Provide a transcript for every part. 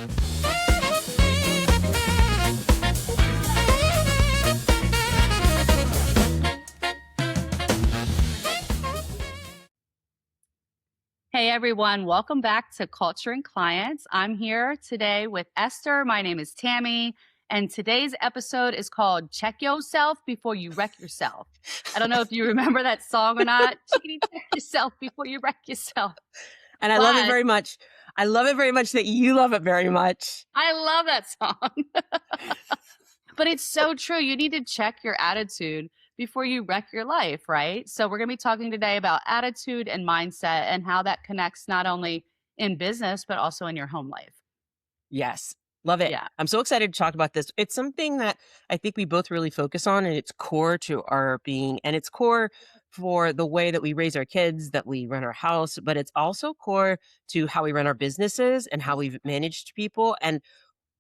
Hey everyone, welcome back to Culture and Clients. I'm here today with Esther. My name is Tammy, and today's episode is called Check YoSelf Before You Wreck Yourself. I don't know if you remember that song or not. Chickadee, check yourself before you wreck yourself. And I love it very much. I love it very much that you love it very much. I love that song. But it's so true. You need to check your attitude before you wreck your life, right? So we're going to be talking today about attitude and mindset and how that connects not only in business, but also in your home life. Yes. Love it. Yeah. I'm so excited to talk about this. It's something that I think we both really focus on, and it's core to our being, and it's core for the way that we raise our kids, that we run our house, but it's also core to how we run our businesses and how we've managed people. And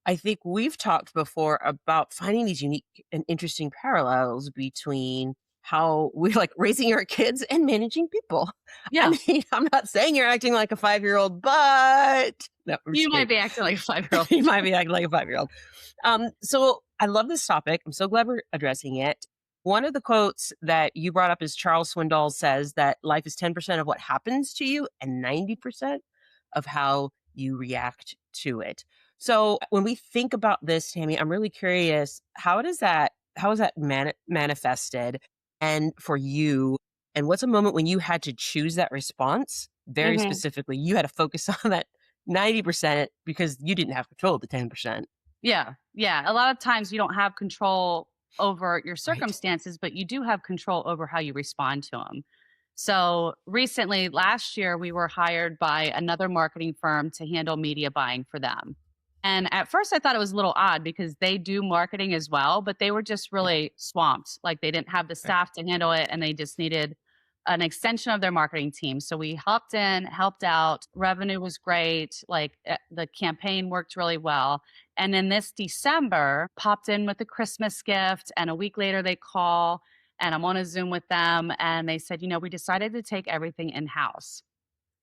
I think we've talked before about finding these unique and interesting parallels between how we like raising our kids and managing people. Yeah. I mean, I'm not saying you're acting like a 5-year-old, but no, You might be acting like a 5-year-old. You might be acting like a 5-year-old. So I love this topic. I'm so glad we're addressing it. One of the quotes that you brought up is Charles Swindoll says that life is 10% of what happens to you and 90% of how you react to it. So when we think about this, Tammy, I'm really curious, how is that manifested and for you? And what's a moment when you had to choose that response very specifically? You had to focus on that 90% because you didn't have control of the 10%. Yeah. Yeah. A lot of times you don't have control over your circumstances, but you do have control over how you respond to them. So recently, last year, we were hired by another marketing firm to handle media buying for them. And at first I thought it was a little odd because they do marketing as well, but they were just really swamped. Like they didn't have the staff to handle it and they just needed an extension of their marketing team. So we hopped in, helped out. Revenue was great. Like the campaign worked really well. And then this December popped in with a Christmas gift. And a week later they call and I'm on a Zoom with them. And they said, we decided to take everything in-house.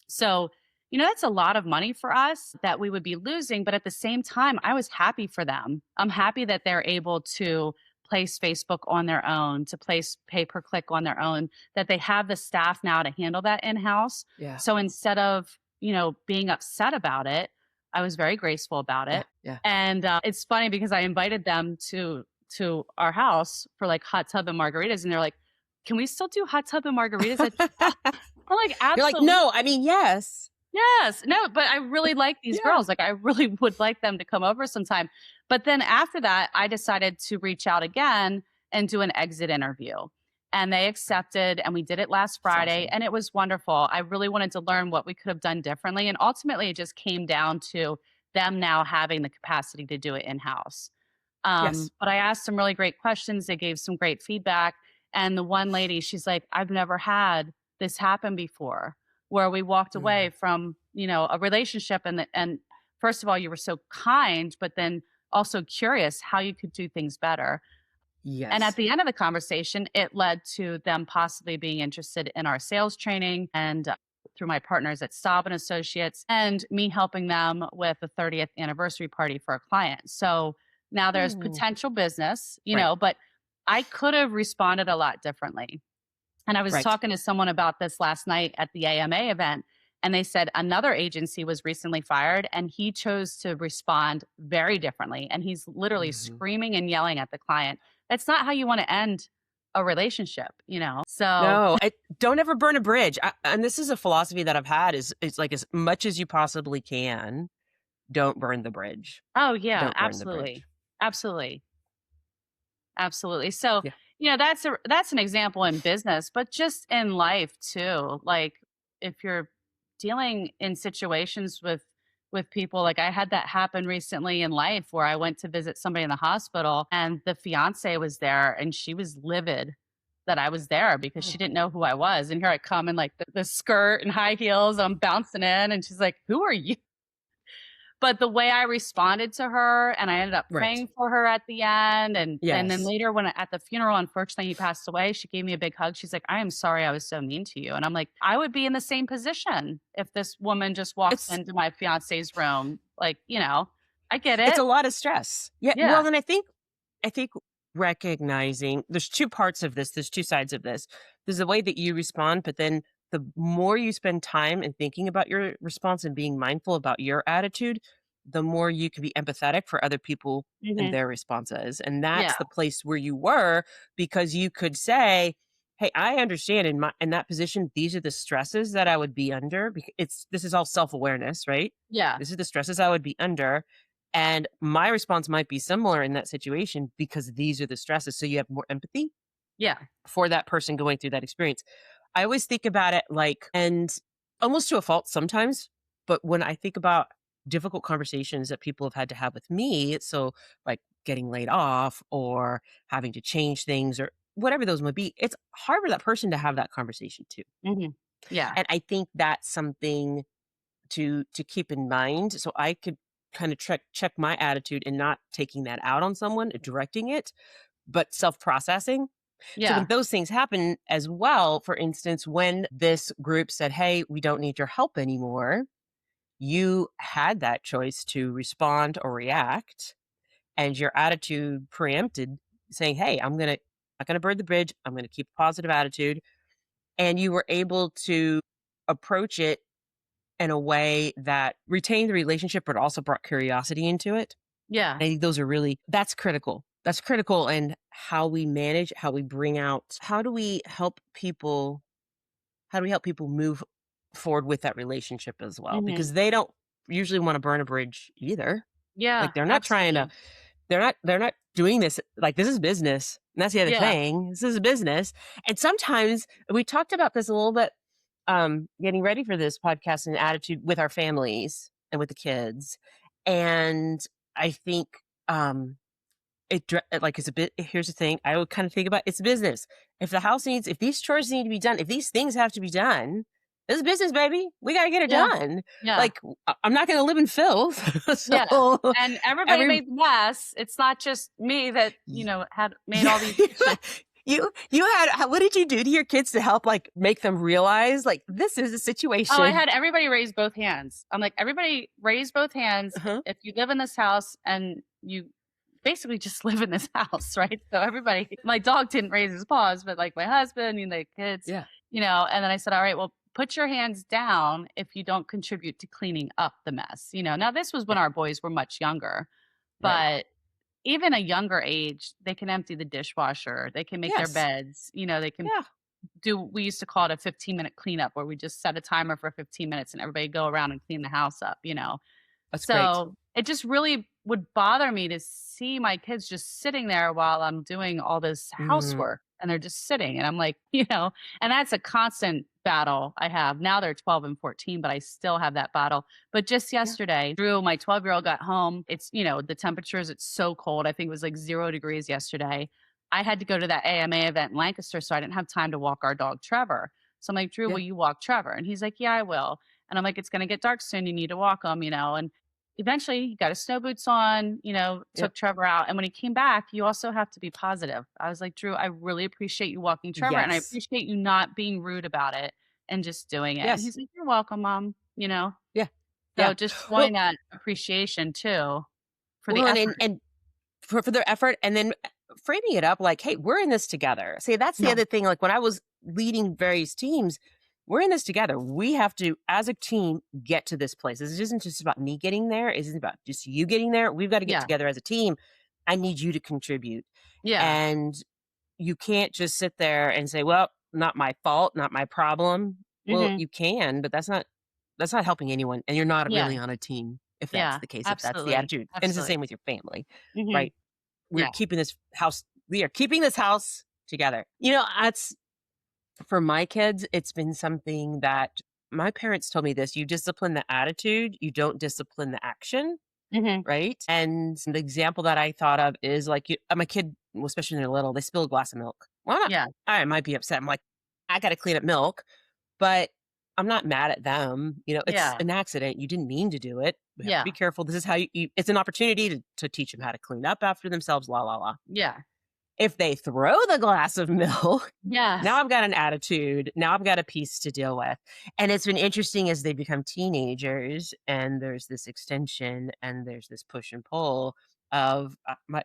So that's a lot of money for us that we would be losing. But at the same time, I was happy for them. I'm happy that they're able to place Facebook on their own, to place pay-per-click on their own, that they have the staff now to handle that in-house. Yeah. So instead of, being upset about it, I was very graceful about it. Yeah. And it's funny because I invited them to our house for like hot tub and margaritas. And they're like, can we still do hot tub and margaritas? I'm like, absolutely. You're like, no, I mean, yes. Yes. No, but I really like these girls. Like I really would like them to come over sometime. But then after that, I decided to reach out again and do an exit interview. And they accepted and we did it last Friday. Awesome. And it was wonderful. I really wanted to learn what we could have done differently. And ultimately it just came down to them now having the capacity to do it in-house. But I asked some really great questions. They gave some great feedback. And the one lady, she's like, I've never had this happen before, where we walked away from, a relationship and first of all, you were so kind, but then also curious how you could do things better. Yes. And at the end of the conversation, it led to them possibly being interested in our sales training and through my partners at Staub and Associates and me helping them with the 30th anniversary party for a client. So now there's potential business, but I could have responded a lot differently. And I was talking to someone about this last night at the AMA event, and they said another agency was recently fired and he chose to respond very differently. And he's literally screaming and yelling at the client. That's not how you want to end a relationship, So no, don't ever burn a bridge. And this is a philosophy that I've had is like as much as you possibly can, don't burn the bridge. Oh yeah, absolutely. Absolutely. Absolutely. So, that's an example in business, but just in life too. Like if you're dealing in situations with people, like I had that happen recently in life where I went to visit somebody in the hospital and the fiance was there and she was livid that I was there because she didn't know who I was. And here I come in like the skirt and high heels, I'm bouncing in and she's like, who are you? But the way I responded to her, and I ended up praying for her at the end. And then later when at the funeral, unfortunately, he passed away, she gave me a big hug. She's like, I am sorry I was so mean to you. And I'm like, I would be in the same position if this woman just walks into my fiance's room. Like, I get It's it. a lot of stress. Yeah. Yeah. Well, then I think recognizing there's two parts of this. There's two sides of this. There's the way that you respond, but then the more you spend time and thinking about your response and being mindful about your attitude, the more you can be empathetic for other people and Mhm. their responses. And Yeah. that's the place where you were because you could say, "Hey, I understand in that position, these are the stresses that I would be under because this is all self-awareness, right? Yeah. This is the stresses I would be under and my response might be similar in that situation because these are the stresses. So you have more empathy Yeah. for that person going through that experience. I always think about it like, and almost to a fault sometimes, but when I think about difficult conversations that people have had to have with me, so like getting laid off or having to change things or whatever those might be, it's hard for that person to have that conversation too. Mhm. Yeah. And I think that's something to keep in mind so I could kind of check my attitude and not taking that out on someone, directing it, but self-processing. So when Yeah. those things happen as well, for instance, when this group said, "Hey, we don't need your help anymore," you had that choice to respond or react, and your attitude preempted saying, "Hey, I'm going to burn the bridge. I'm going to keep a positive attitude." And you were able to approach it in a way that retained the relationship, but also brought curiosity into it. Yeah. I think those are really that's critical. That's critical in how we manage, how we bring out how do we help people move forward with that relationship as well? Mhm. Because they don't usually want to burn a bridge either. Yeah. Like they're not trying to Absolutely. they're not doing this like this is business. And that's the other Yeah. thing. This is a business. And sometimes we talked about this a little bit getting ready for this podcast and attitude with our families and with the kids. And I think like it's a bit here's the thing I would kind of think about it's business. If these chores need to be done, if these things have to be done, this is business, baby. We got to get it Yeah. done. Yeah. Like I'm not going to live in filth. Yeah. So And everybody every made the mess. It's not just me that, y- had made yeah, all these dishes. you had what did you do to your kids to help like make them realize like this is a Oh, I situation? had everybody raise both hands. I'm like, "Everybody raise both hands Uh-huh. if you live in this house and you basically just live in this house," right? So everybody my dog didn't raise his paws, but, like, my husband and the kids, Yeah. and then I said, "All right, well, put your hands down if you don't contribute to cleaning up the mess," you know? Now this was when Yeah. our boys were much younger, Right. but even a younger age, they can empty the dishwasher, they can make their Yes. beds, they can Yeah. we used to call it a 15-minute cleanup where we just set a timer for 15 minutes and everybody go around and clean the house up. That's great. So it just really would bother me to see my kids just sitting there while I'm doing all this Mm, housework and they're just sitting. And I'm like, and that's a constant battle I have. Now they're 12 and 14, but I still have that battle. But just yeah. yesterday, Drew, my 12-year-old got home. The temperatures, it's so cold. I think it was like 0 degrees yesterday. I had to go to that AMA event in Lancaster, so I didn't have time to walk our dog Trevor. So I'm like, Drew, Yeah. will you walk Trevor? And he's like, yeah, I will. And I'm like, it's going to get dark soon. You need to walk him. And eventually he got his snow boots on, Yep. took Trevor out. And when he came back, you also have to be positive. I was like, Drew, I really appreciate you walking Trevor and I Yes. appreciate you not being rude about it and just doing it. And Yes. he's like, you're welcome, mom. Yeah. So Yeah. just Well, showing that appreciation too for the well, effort. and for their effort, and then framing it up like, "Hey, we're in this together." See, that's the Yeah. other thing. Like when I was leading various teams, we're in this together. We have to, as a team, get to this place. This isn't just about me getting there. It isn't about just you getting there. We've got to get Yeah. together as a team. I need you to contribute, Yeah. and you can't just sit there and say, "Well, not my fault, not my problem." Well, Hmm. you can, but that's not helping anyone, and you're not Yeah. really on a team if that's Yeah. the case, if that's the Absolutely. attitude. And it's the Absolutely. same with your family, Hmm. right? Yeah. We are keeping this house together. That's for my kids, it's been something that my parents told me this, you discipline the attitude, you don't discipline the action, Hmm. right? And the example that I thought of is like my kid, well, especially when they're little, they spill a glass of milk. Well, Yeah. I might be upset. I'm like, I got to clean up milk, but I'm not mad at them. It's Yeah. an accident. You didn't mean to do it. We have to be Yeah. careful. This is how it's an opportunity to teach them how to clean up after themselves, la, la, la. Yeah. If they throw the glass of milk, now Yes. I've got an attitude. Now I've got a piece to deal with. And it's been interesting as they become teenagers and there's this extension and there's this push and pull of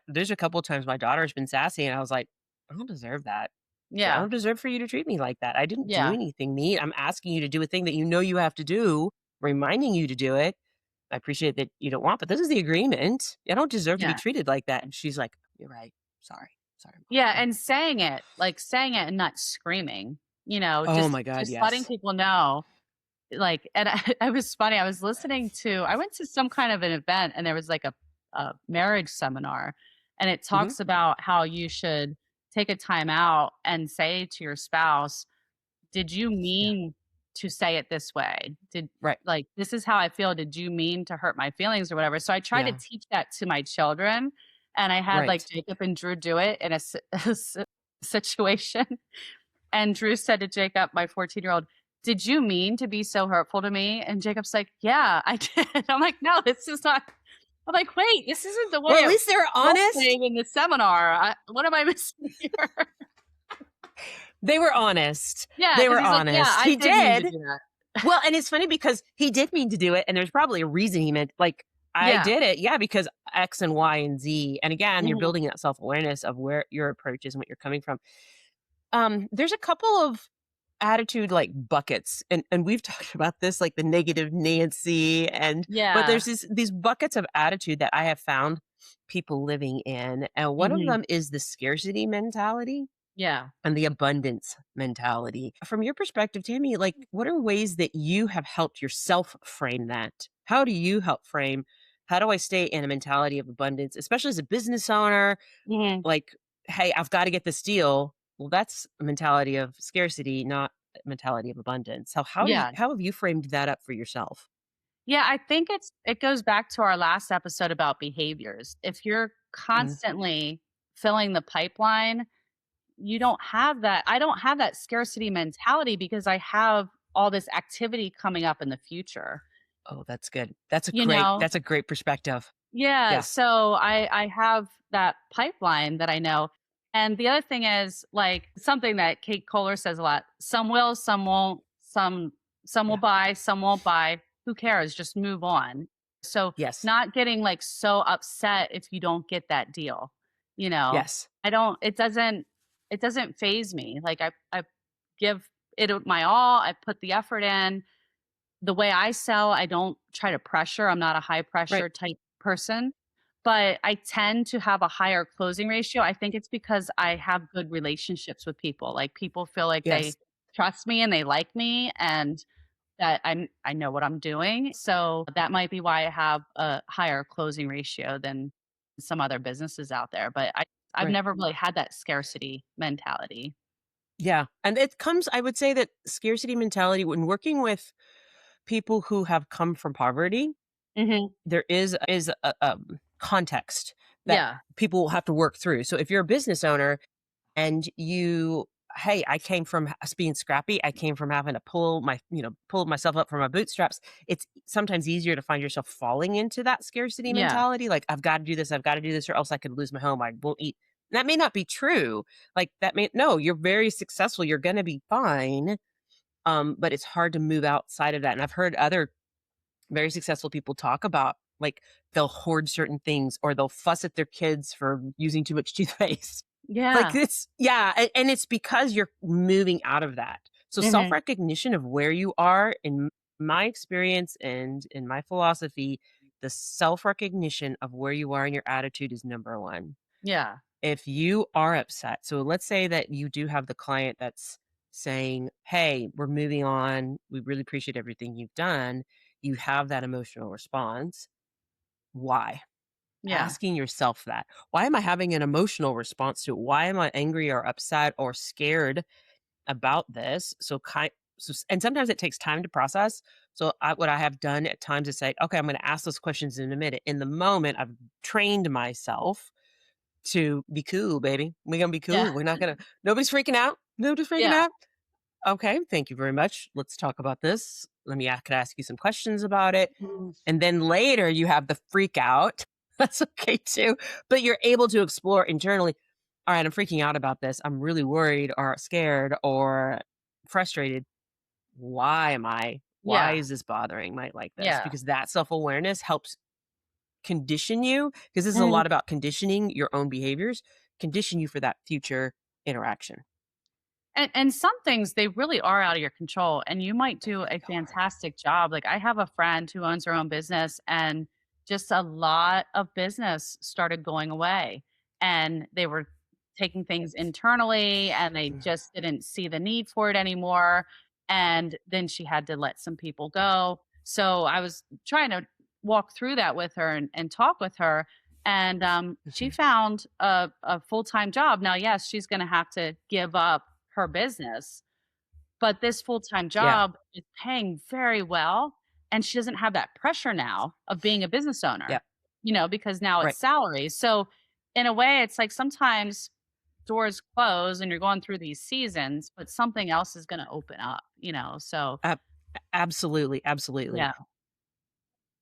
there's a couple of times my daughter's been sassy and I was like, I don't deserve that. I Yeah. don't deserve for you to treat me like that. I didn't do Yeah. anything mean. I'm asking you to do a thing that you know you have to do, reminding you to do it. I appreciate that you don't want, but this is the agreement. I don't deserve to be Yeah. treated like that. And she's like, you're right. Sorry. Sorry, Yeah, mom. and saying it, like, saying it and not screaming, Oh just my God, letting yes. people know, like, and I was funny, I went to some kind of an event, and there was, like, a marriage seminar, and it Mhm. talks about how you should take a time out and say to your spouse, "Did you Yeah, mean to say it this way? right. This is how I feel. Did you mean to hurt my feelings or whatever?" So I try to Yeah, teach that to my children, and I had, like, right. Jacob and Drew do it in a situation, and Drew said to Jacob, my 14-year-old, "Did you mean to be so hurtful to me?" And Jacob's like, "Yeah, I did." I'm like, "No, this is not." I'm like, "Wait, this isn't the way Well, at it least they're role honest. playing in the seminar. What am I missing here?" They were honest. Yeah, They because were he's like, "Yeah, honest. I He did mean to did. do that." Well, and it's funny because he did mean to do it, and there's probably a reason he meant like, I Yeah. did it, yeah, because X and Y and Z. And again, you're Mhm. building that self-awareness of where your approach is and what you're coming from. There's a couple of attitude like buckets and we've talked about this like the negative Nancy and but Yeah. there's these buckets of attitude that I have found people living in and one of Mhm. them is the scarcity mentality Yeah. and the abundance mentality. From your perspective, Tammy, like what are ways that you have helped yourself frame that? How do you help frame how do I stay in a mentality of abundance, especially as a business owner? Mhm. Like, "Hey, I've gotta get this deal." Well, that's a mentality of scarcity, not a mentality of abundance. So Yeah. how have you framed that up for yourself? Yeah, I think it goes back to our last episode about behaviors. If you're Mm. constantly filling the pipeline, you don't have that I don't have that scarcity mentality because I have all this activity coming up in the future, Oh, that's good. you know? That's a great perspective. Yeah, Yeah, so I have that pipeline that I know. And the other thing is, like, something that Kate Kohler says a lot, some will, some won't, some will yeah. buy, some won't buy. Who cares? Just move on. So, Yes, not getting, like, so upset if you don't get that deal, you know? yes. I don't it doesn't phase me. Like, I give it my all, I put the effort in. The way I sell, I don't try to pressure. I'm not a high Right. pressure type person, but I tend to have a higher closing ratio. I think it's because I have good relationships with people. Like people feel like they Yes. trust me and they like me and that I know what I'm doing. So that might be why I have a higher closing ratio than some other businesses out there. But I've Right. never really had that scarcity mentality. Yeah, and it comes I would say that scarcity mentality when working with people who have come from poverty, Mhm. there is a context that Yeah. people will have to work through. So if you're a business owner and you hey, I came from us being scrappy. I came from having to pull myself up from my bootstraps. It's sometimes easier to find yourself falling into that scarcity Yeah. mentality. Like, I've got to do this, or else I could lose my home. I won't eat. That may not be true. Like that may no, you're very successful. You're gonna be fine. But it's hard to move outside of that. And I've heard other very successful people talk about like they'll hoard certain things or they'll fuss at their kids for using too much toothpaste. Like Yeah. it's yeah, and it's because you're moving out of that. So Mhm. self-recognition of where you are in my experience and in my philosophy, the self-recognition of where you are in your attitude is number 1. Yeah. If you are upset, so let's say that you do have the client that's saying, "Hey, we're moving on. We really appreciate everything you've done." You have that emotional response. Why? Yeah. Asking yourself that. Why am I having an emotional response to it? Why am I angry or upset or scared about this? And sometimes it takes time to process. So what I have done at times is say, okay, I'm going to ask those questions in a minute. In the moment, I've trained myself to be cool, baby. We're gonna be Yeah. cool. We're not gonna. Nobody's freaking out. Nobody's freaking Yeah. out. Okay, thank you very much. Let's talk about this. Could I ask you some questions about it? Mhm. And then later you have the freak out. That's okay too. But you're able to explore internally. all right, I'm freaking out about this. I'm really worried or scared or frustrated. Why am I? Why Yeah. is this bothering my like this? Yeah. Because that self-awareness helps condition you, because this is a Mhm. lot about conditioning your own behaviors, condition you for that future interaction. And some things, they really are out of your control, and you might do a They are. fantastic job. Like, I have a friend who owns her own business, and just a lot of business started going away, and they were taking things internally, and they Mm, just didn't see the need for it anymore, and then she had to let some people go. So I was trying to walk through that with her and talk with her, and she mhm. found a full-time job. Now, yes, she's going to have to give up her business, but this full-time Yeah, job is paying very well, and she doesn't have that pressure now of being a business yeah, owner, because now right. it's salaries. So, in a way, it's like sometimes doors close and you're going through these seasons, but something else is gonna open up. So Ab Absolutely, absolutely. yeah.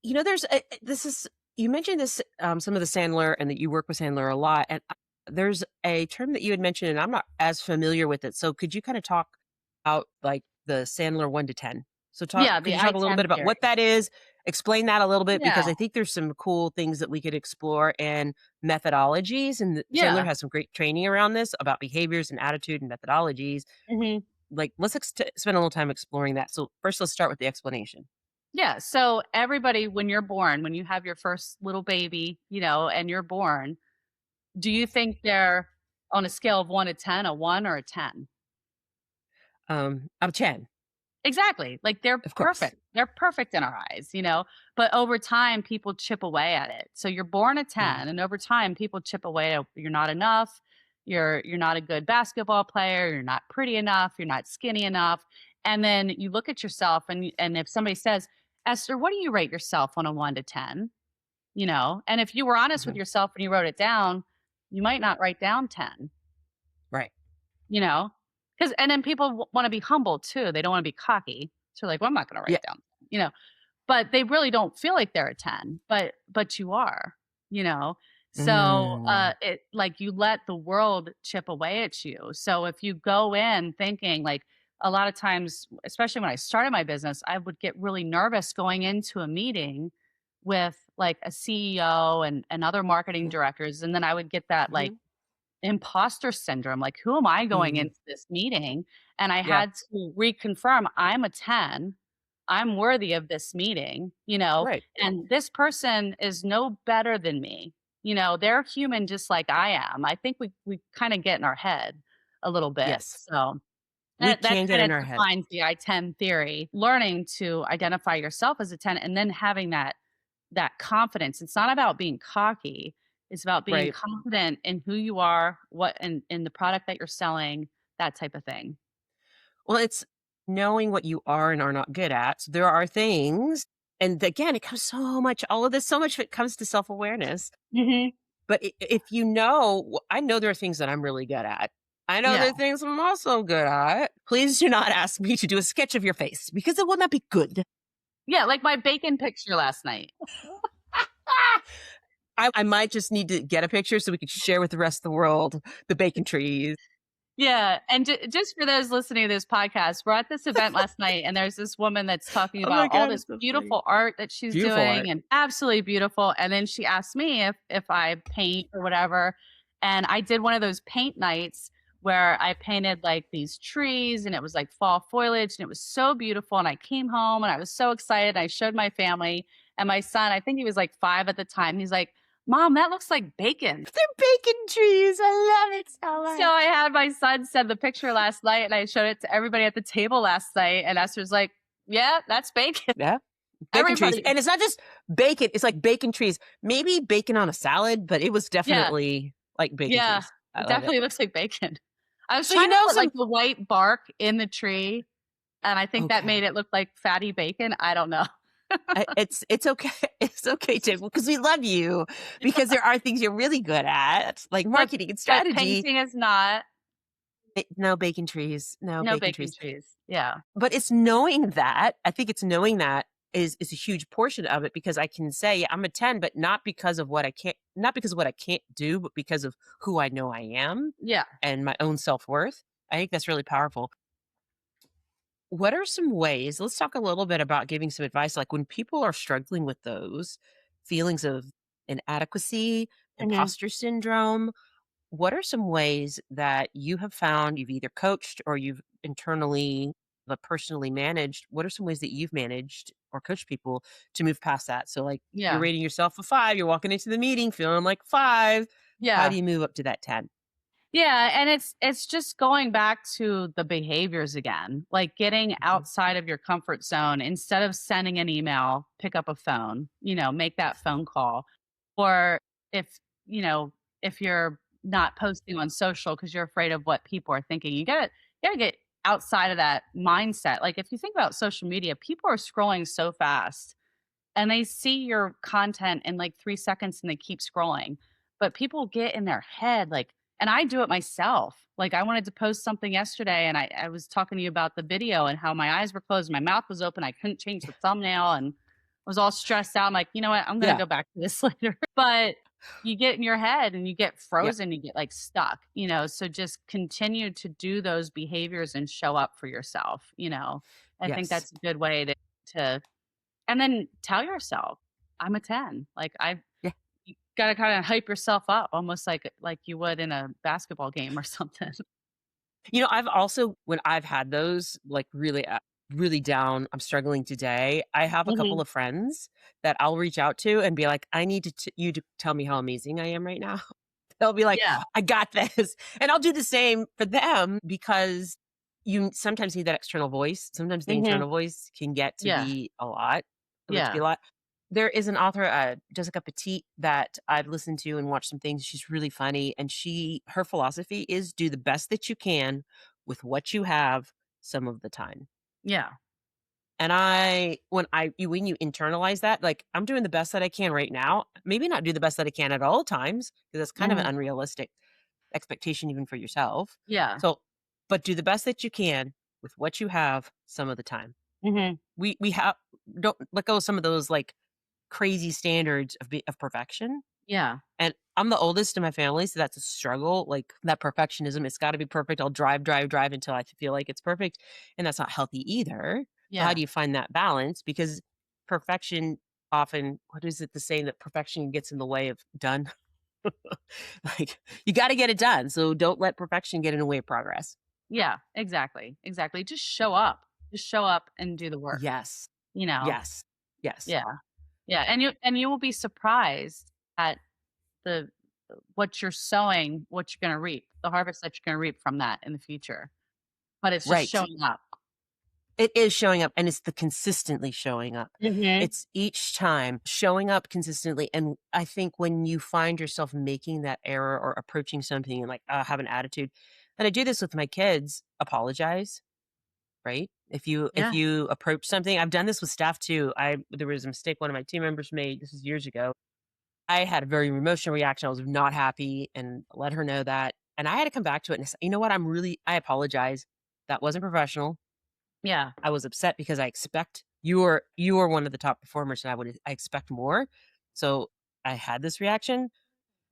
There's this is you mentioned this, some of the Sandler and that you work with Sandler a lot, and there's a term that you had mentioned, and I'm not as familiar with it. So could you kind of talk about like the Sandler 1 to 10? So Yeah, could the you talk a little I-10 bit about theory. what that is? Explain that a little bit Yeah, because I think there's some cool things that we could explore and methodologies. And Sandler yeah. has some great training around this about behaviors and attitude and methodologies. Mhm. Like, let's spend a little time exploring that. So first, let's start with the explanation. Yeah, so everybody, when you're born, when you have your first little baby, and you're born, do you think they're on a scale of 1 to 10, a 1 or a 10? I'm 10, Exactly. Like, they're of course. perfect. They're perfect in our eyes, but over time, people chip away at it. So you're born a Mhm. 10, and over time, people chip away at, "You're not enough. You're not a good basketball player. You're not pretty enough. You're not skinny enough." And then you look at yourself, and if somebody says, "Esther, what do you rate yourself on a 1 to 10?" And if you were honest with Mhm. yourself and you wrote it down, you might not write down 10, Right. you know? Because and then people want to be humble too. They don't want to be cocky. So like, well, I'm not going to Yeah. write down, you know, but they really don't feel like they're a 10, but you are, you know? So Mm. it like you let the world chip away at you. So if you go in thinking like a lot of times, especially when I started my business, I would get really nervous going into a meeting with like a CEO and other marketing Mhm. directors. And then I would get that like Mhm. imposter syndrome, like, "Who am I going Mhm. into this meeting?" And I Yeah. had to reconfirm, "I'm a 10. I'm worthy of this meeting, Right. and this person is no better than me. They're human just like I am." I think we kinda get in our head a little bit, Yes. so We that can get kinda in our head. defines the I-10 theory, learning to identify yourself as a 10 and then having that confidence. It's not about being cocky. It's about being Right. confident in who you are, what in the product that you're selling, that type of thing. Well, it's knowing what you are and are not good at. So there are things, and again, it comes so much, all of this, so much of it comes to self awareness. Mhm. But if I know there are things that I'm really good at. I know Yeah. there are things I'm also good at. Please do not ask me to do a sketch of your face because it will not be good. Yeah, like my bacon picture last night. I might just need to get a picture so we could share with the rest of the world the bacon trees. Yeah, and just for those listening to this podcast, we're at this event last night, and there's this woman that's talking Oh my about all god, this it's so funny. beautiful art that she's Beautiful doing, art. and absolutely beautiful. And then she asked me if I paint or whatever, and I did one of those paint nights where I painted like these trees, and it was like fall foliage, and it was so beautiful. And I came home, and I was so excited. I showed my family and my son. I think he was like 5 at the time. He's like, "Mom, that looks like bacon." They're bacon trees. I love it so So I much. had my son send the picture last night, and I showed it to everybody at the table last night, and Esther's like, "Yeah, that's bacon." Yeah. Bacon trees. Everybody And it's not just bacon, it's like bacon trees. Maybe bacon on a salad, but it was yeah, definitely like bacon yeah, trees. I it love it. definitely looks like bacon. I was So trying to put, like, some the white bark in the tree, and I think that made okay. it look like fatty bacon, I don't know. It's okay. It's okay, Tim, because we love you because there are things you're really good at, like But marketing and but strategy. painting is not. No bacon trees. No No bacon bacon trees. trees. Yeah. But it's knowing that, I think it's knowing that is a huge portion of it because I can say, "Yeah, I'm a 10, but not because of what I can't not because of what I can't do, but because of who I know I am Yeah. and my own self-worth. I think that's really powerful. What are some ways let's talk a little bit about giving some advice, like, when people are struggling with those feelings of inadequacy, Mhm. imposter syndrome, what are some ways that you have found you've either coached or you've internally, personally managed? What are some ways that you've managed or coached people to move past that? So, like, you're Yeah. rating yourself a 5, you're walking into the meeting feeling like 5. How do Yeah. you move up to that 10? Yeah, and it's just going back to the behaviors again, like getting Mhm. outside of your comfort zone. Instead of sending an email, pick up a phone, make that phone call. Or if, you know, if you're not posting on social because you're afraid of what people are thinking, you gotta get outside of that mindset. Like if you think about social media, people are scrolling so fast and they see your content in like 3 seconds and they keep scrolling. But people get in their head, like, and I do it myself. Like I wanted to post something yesterday and I was talking to you about the video and how my eyes were closed, my mouth was open, I couldn't change the thumbnail and I was all stressed out. I'm like, you know what? I'm gonna Yeah. go back to this later. But you get in your head and you get Yep. frozen, you get like stuck. So just continue to do those behaviors and show up for yourself. I think Yes. that's a good way to and then tell yourself, "I'm a 10." Like, Yeah. you gotta kinda hype yourself up almost like you would in a basketball game or something. I've also when I've had those, like, really, really down, I'm struggling today, I have a couple Mhm. of friends that I'll reach out to and be like, "I need you to tell me how amazing I am right now." They'll be like, Yeah. "I got this." And I'll do the same for them because you sometimes need that external voice. Sometimes the Mhm. internal voice can get to Yeah. be a lot. To be Yeah. a lot. There is an author, Jessica Petit, that I've listened to and watched some things. She's really funny, and her philosophy is do the best that you can with what you have some of the time. Yeah. And when you internalize that, like, I'm doing the best that I can right now, maybe not do the best that I can at all times, because that's kind of an Mhm. unrealistic expectation even for yourself. Yeah. So, but do the best that you can with what you have some of the time. Mhm. We have don't let go of some of those, like, crazy standards of perfection. Yeah. And I'm the oldest in my family, so that's a struggle, like, that perfectionism, it's gotta be perfect, I'll drive, drive, drive until I feel like it's perfect, and that's not healthy either. So how Yeah. do you find that balance? Because perfection often what is it the saying that perfection gets in the way of done? Like, you gotta get it done, so don't let perfection get in the way of progress. Yeah. Exactly. Exactly. Just show up. Just show up and do the work, Yes. you know? Yes. Yes. Yeah. Yeah, and you will be surprised at the what you're sowing, what you're gonna reap, the harvest that you're gonna reap from that in the future. But it's just Right. showing up. It is showing up, and it's the consistently showing up. Mhm. It's each time showing up consistently, and I think when you find yourself making that error or approaching something and, like, have an attitude and I do this with my kids, apologize, right? If Yeah. you approach something I've done this with staff too. There was a mistake one of my team members made, this was years ago. I had a very emotional reaction, I was not happy and let her know that, and I had to come back to it and say, "You know what? I apologize. That wasn't professional. Yeah. I was upset because I expect you are one of the top performers, and I expect more. So I had this reaction,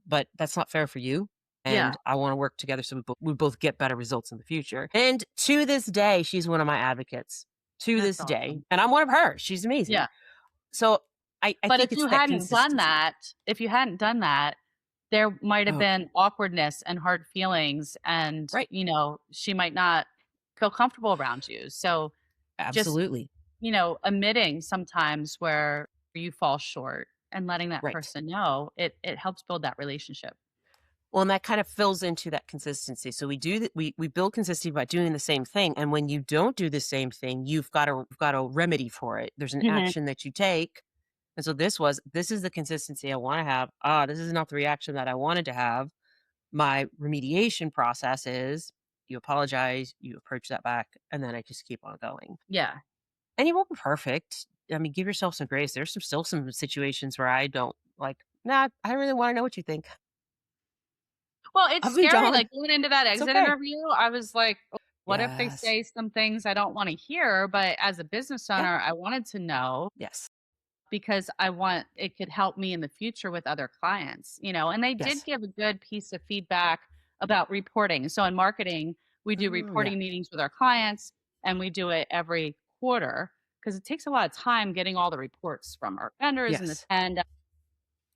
but that's not fair for you. Yeah. And I want to work together so we both get better results in the future." And to this day, she's one of my advocates. To That's this day, awesome. and I'm one of hers. She's amazing. Yeah. So I But think it's that consistency. if you hadn't done that, there might have Oh, been awkwardness and hard feelings and, right, she might not feel comfortable around you. So just, absolutely, admitting sometimes where you fall short and letting that right. person know, it helps build that relationship. Well, and that kind of fills into that consistency. So we build consistency by doing the same thing, and when you don't do the same thing, you've got a remedy for it. There's an Mhm. action that you take, and so this is the consistency I want to have. This is not the reaction that I wanted to have. My remediation process is you apologize, you approach that back, and then I just keep on going. Yeah. And you won't be perfect. I mean, give yourself some grace. There's still some situations where I don't like. Nah, I don't really want to know what you think. Well, it's I've moved scary, on. like, going into that It's exit okay. interview, I was like, "Oh, what if they Yes. say some things I don't wanna hear?" But as a business Yeah. owner, I wanted to know, Yes. because I want it could help me in the future with other clients, and they did Yes. give a good piece of feedback about reporting. So in marketing, we do Oh, yeah. reporting meetings with our clients and we do it every quarter because it takes a lot of time getting all the reports from our vendors Yes. and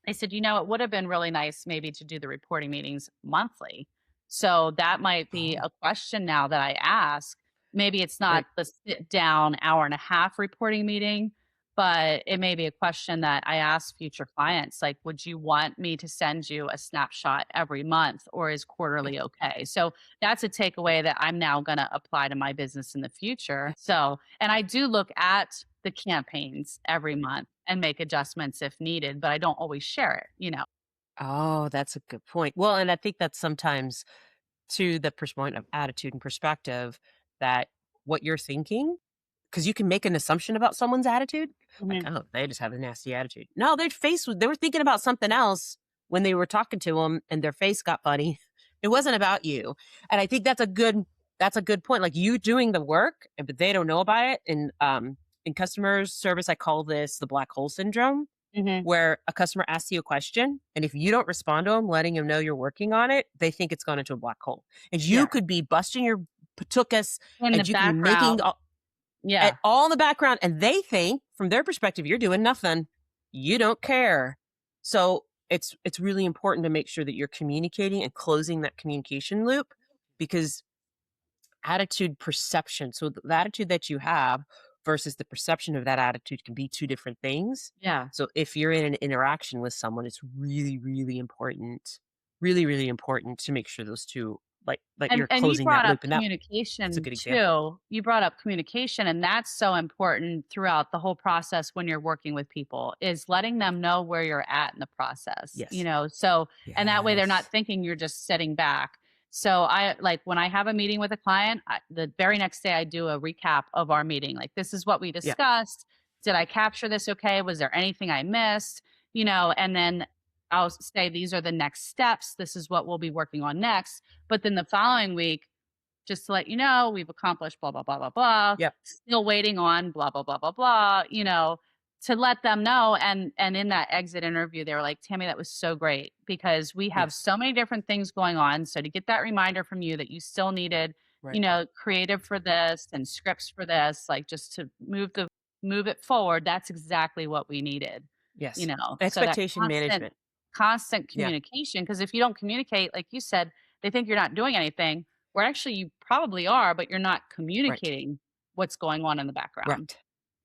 I said, it would have been really nice maybe to do the reporting meetings monthly. So that might be Oh, a question now that I ask. Maybe it's not right. the sit down hour and a half reporting meeting, but it may be a question that I ask future clients like, would you want me to send you a snapshot every month or is Yeah. quarterly okay? So that's a takeaway that I'm now going to apply to my business in the future. Yeah. So, and I do look at the campaigns every month and make adjustments if needed, but I don't always share it. Oh, that's a good point. Well, and I think that's sometimes to the point of attitude and perspective that what you're thinking, because you can make an assumption about someone's attitude, like, Mhm, oh, they just have a nasty attitude. No, they were thinking about something else when they were talking to them, and their face got funny. It wasn't about you, and I think that's a good point. Like you doing the work, but they don't know about it. And in customer service, I call this the black hole syndrome, mhm. where a customer asks you a question, and if you don't respond to them, letting them know you're working on it, they think it's gone into a black hole. And you Yeah, could be busting your patukas, in the and you could be making background. Yeah, all in the background, and they think, from their perspective, you're doing nothing. You don't care. So it's really important to make sure that you're communicating and closing that communication loop, because attitude perception. So the attitude that you have versus the perception of that attitude can be two different things. yeah. So if you're in an interaction with someone, it's really, really, really important to make sure those two, like And you're and you closing brought that up loop. And that's a communication good example. too. You brought up communication, and that's so important throughout the whole process when you're working with people, is letting them know where you're at in the process, Yes. So and that way they're not Yes. thinking you're just sitting back. So I like when I have a meeting with a client, the very next day I do a recap of our meeting. Like, this is what we Yeah. discussed. Did I capture this okay? Was there anything I missed? And then I'll say these are the next steps. This is what we'll be working on next, but then the following week, just to let you know, we've accomplished blah, blah, blah, blah, blah, Yep. still waiting on blah, blah, blah, blah, blah, to let them know. And in that exit interview, they were like, Tammy, that was so great because we have Yes. so many different things going on. So to get that reminder from you that you still needed, Right. creative for this and scripts for this, like just to move it forward, that's exactly what we needed, Yes. so that Expectation management. constant Yeah. communication, because if you don't communicate, like you said, they think you're not doing anything, where actually you probably are, but you're not Right. communicating what's going on in the background. Right.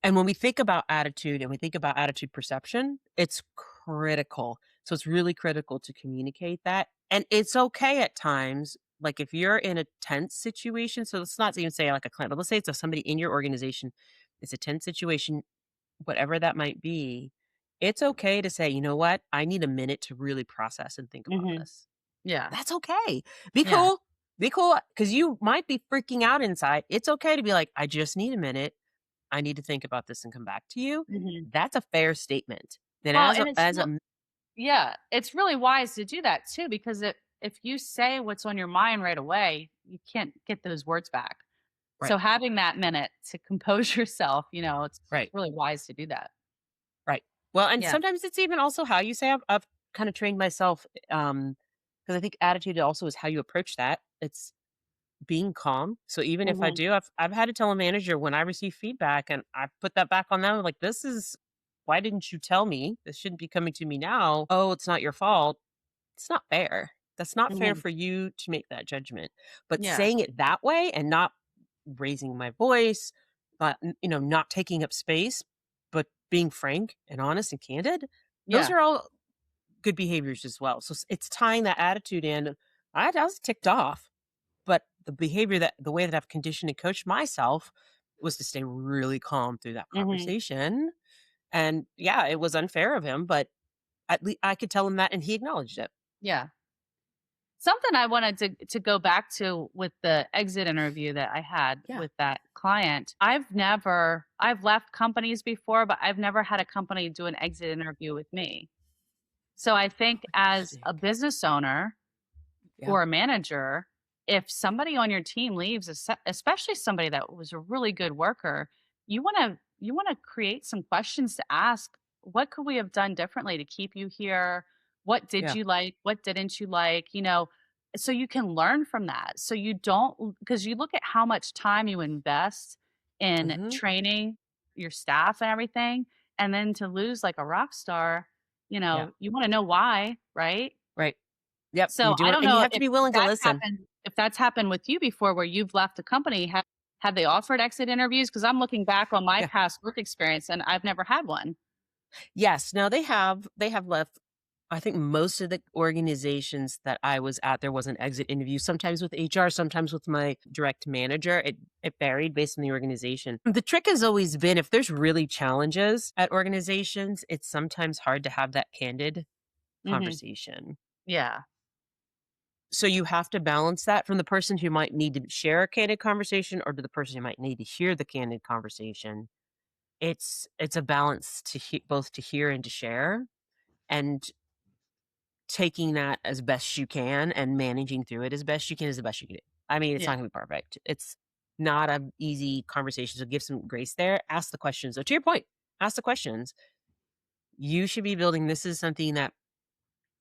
And when we think about attitude and we think about attitude perception, it's critical. So it's really critical to communicate that. And it's okay at times, like if you're in a tense situation. So let's not even say like a client, but let's say it's somebody in your organization. It's a tense situation, whatever that might be. It's okay to say, you know what? I need a minute to really process and think about Mhm. this. Yeah. That's okay. Be Yeah. cool. Be cool. Because you might be freaking out inside. It's okay to be like, I just need a minute. I need to think about this and come back to you. Mhm. That's a fair statement. Then Well, and as a yeah, it's really wise to do that too, because if you say what's on your mind right away, you can't get those words back. right, So having that minute to compose yourself, it's right, really wise to do that. right. Well, and Yeah. sometimes it's even also how you say. I've kind of trained myself, because I think attitude also is how you approach that. It's being calm. So even if I Mhm. do, I've had to tell a manager when I receive feedback, and I put that back on them. Like, this is why didn't you tell me? This shouldn't be coming to me now. Oh, it's not your fault. It's not fair. That's not fair Mhm. for you to make that judgment. But Yeah. saying it that way and not raising my voice, but not taking up space, but being frank and honest and candid, those Yeah. are all good behaviors as well. So it's tying that attitude in. I was ticked off, but the way that I've conditioned and coached myself was to stay really calm through that Mhm. conversation. And yeah, it was unfair of him, but at least I could tell him that, and he acknowledged it. Yeah. Something I wanted to go back to with the exit interview that I had Yeah. with that client. I've left companies before, but I've never had a company do an exit interview with me. So I think as Interesting. a business owner Yeah. or a manager, if somebody on your team leaves, especially somebody that was a really good worker, you want to create some questions to ask. what could we have done differently to keep you here? What did Yeah. you like? What didn't you like? So you can learn from that. So you don't, because you look at how much time you invest in Hmm. training your staff and everything, and then to lose like a rock star, Yeah. you want to know why, right? Right. Yep. You So do I it, don't and you know have to be willing to listen. if that's happened with you before where you've left a company. Have they offered exit interviews? Because I'm looking back on my Yeah. past work experience and I've never had one. Yes. No, they have left. I think most of the organizations that I was at, there was an exit interview, sometimes with HR, sometimes with my direct manager. It varied based on the organization. The trick has always been if there's really challenges at organizations, it's sometimes hard to have that candid Mhm. conversation. Yeah. So you have to balance that from the person who might need to share a candid conversation or to the person who might need to hear the candid conversation. It's a balance to both to hear and to share, and taking that as best you can and managing through it as best you can is the best you can do. I mean, it's Yeah. not gonna be perfect. It's not an easy conversation, so give some grace there. Ask the questions. So to your point, ask the questions. You should be building this is something that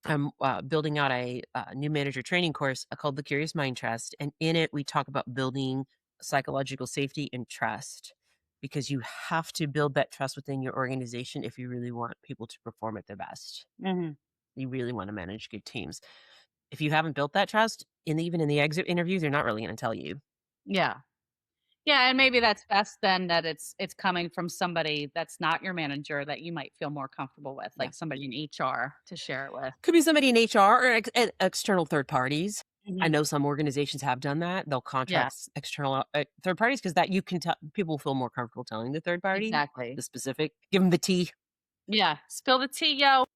I'm building out a new manager training course called the Curious Mind Trust. And in it, we talk about building psychological safety and trust because you have to build that trust within your organization if you really want people to perform at their best. Mhm. You really want to manage good teams. If you haven't built that trust, even in the exit interviews, they're not really going to tell you. Yeah. Yeah, and maybe that's best then that it's coming from somebody that's not your manager that you might feel more comfortable with, Yeah. like somebody in HR to share it with. Could be somebody in HR or external third parties. I Mhm. know some organizations have done that. They'll Yeah, contract external third parties because that you can tell people feel more comfortable telling the third party exactly. the specific. Give them the tea. Yeah, spill the tea, yo.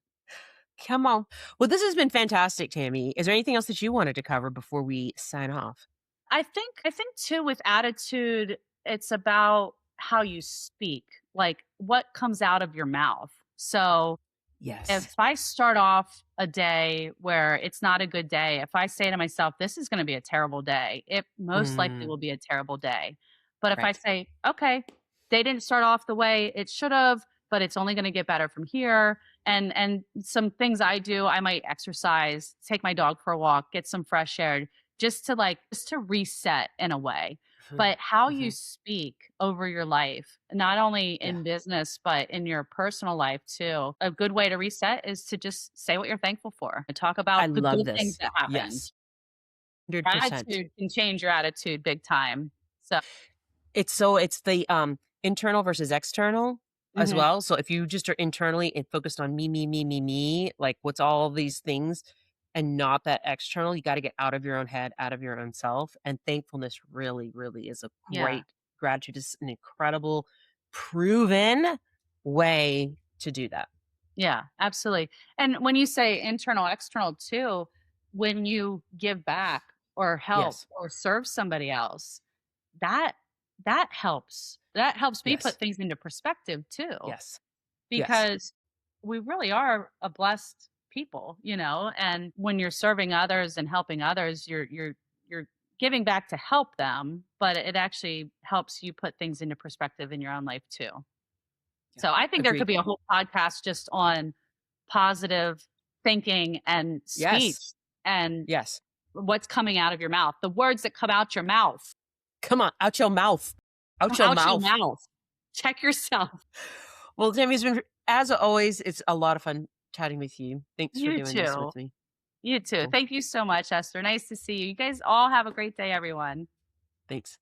Come on. Well, this has been fantastic, Tammy. Is there anything else that you wanted to cover before we sign off? I think too with attitude, it's about how you speak, like what comes out of your mouth. So if Yes. I start off a day where it's not a good day, if I say to myself, this is going to be a terrible day, it most likely Mm, will be a terrible day. But if I right. say, okay, they didn't start off the way it should have, but it's only going to get better from here. And some things I do, I might exercise, take my dog for a walk, get some fresh air, just to reset in a way. Mhm, But how you mhm. speak over your life, not only Yeah. in business, but in your personal life too. A good way to reset is to just say what you're thankful for and talk I about the love good things this. that happened. Yes. 100%. Gratitude can change your attitude big time. So, It's the, internal versus external as mhm, well, so if you just are internally and focused on me, like, what's all these things and not that external, you gotta get out of your own head, out of your own self, and thankfulness really, really is a yeah, great gratitude is an incredible, proven way to do that. yeah, absolutely. And when you say internal, external too, when you give back or help Yes. or serve somebody else, that that helps. That helps me Yes. put things into perspective too. Yes. Yes. Because we really are a blessed people, and when you're serving others and helping others, you're giving back to help them, but it actually helps you put things into perspective in your own life too. Yeah. So I think there could Agreed. be a whole podcast just on positive thinking and Yes. speech and Yes. what's coming out of your mouth, the words that come out your mouth. Come on, out your mouth. Come Out your out your mouth. mouth. Check yourself. Well, Tammy, it's been as always, it's a lot of fun chatting with you. Thanks for You doing this too. with me. You too. Cool. Thank you so much, Esther. Nice to see you. You guys all have a great day, everyone. Thanks.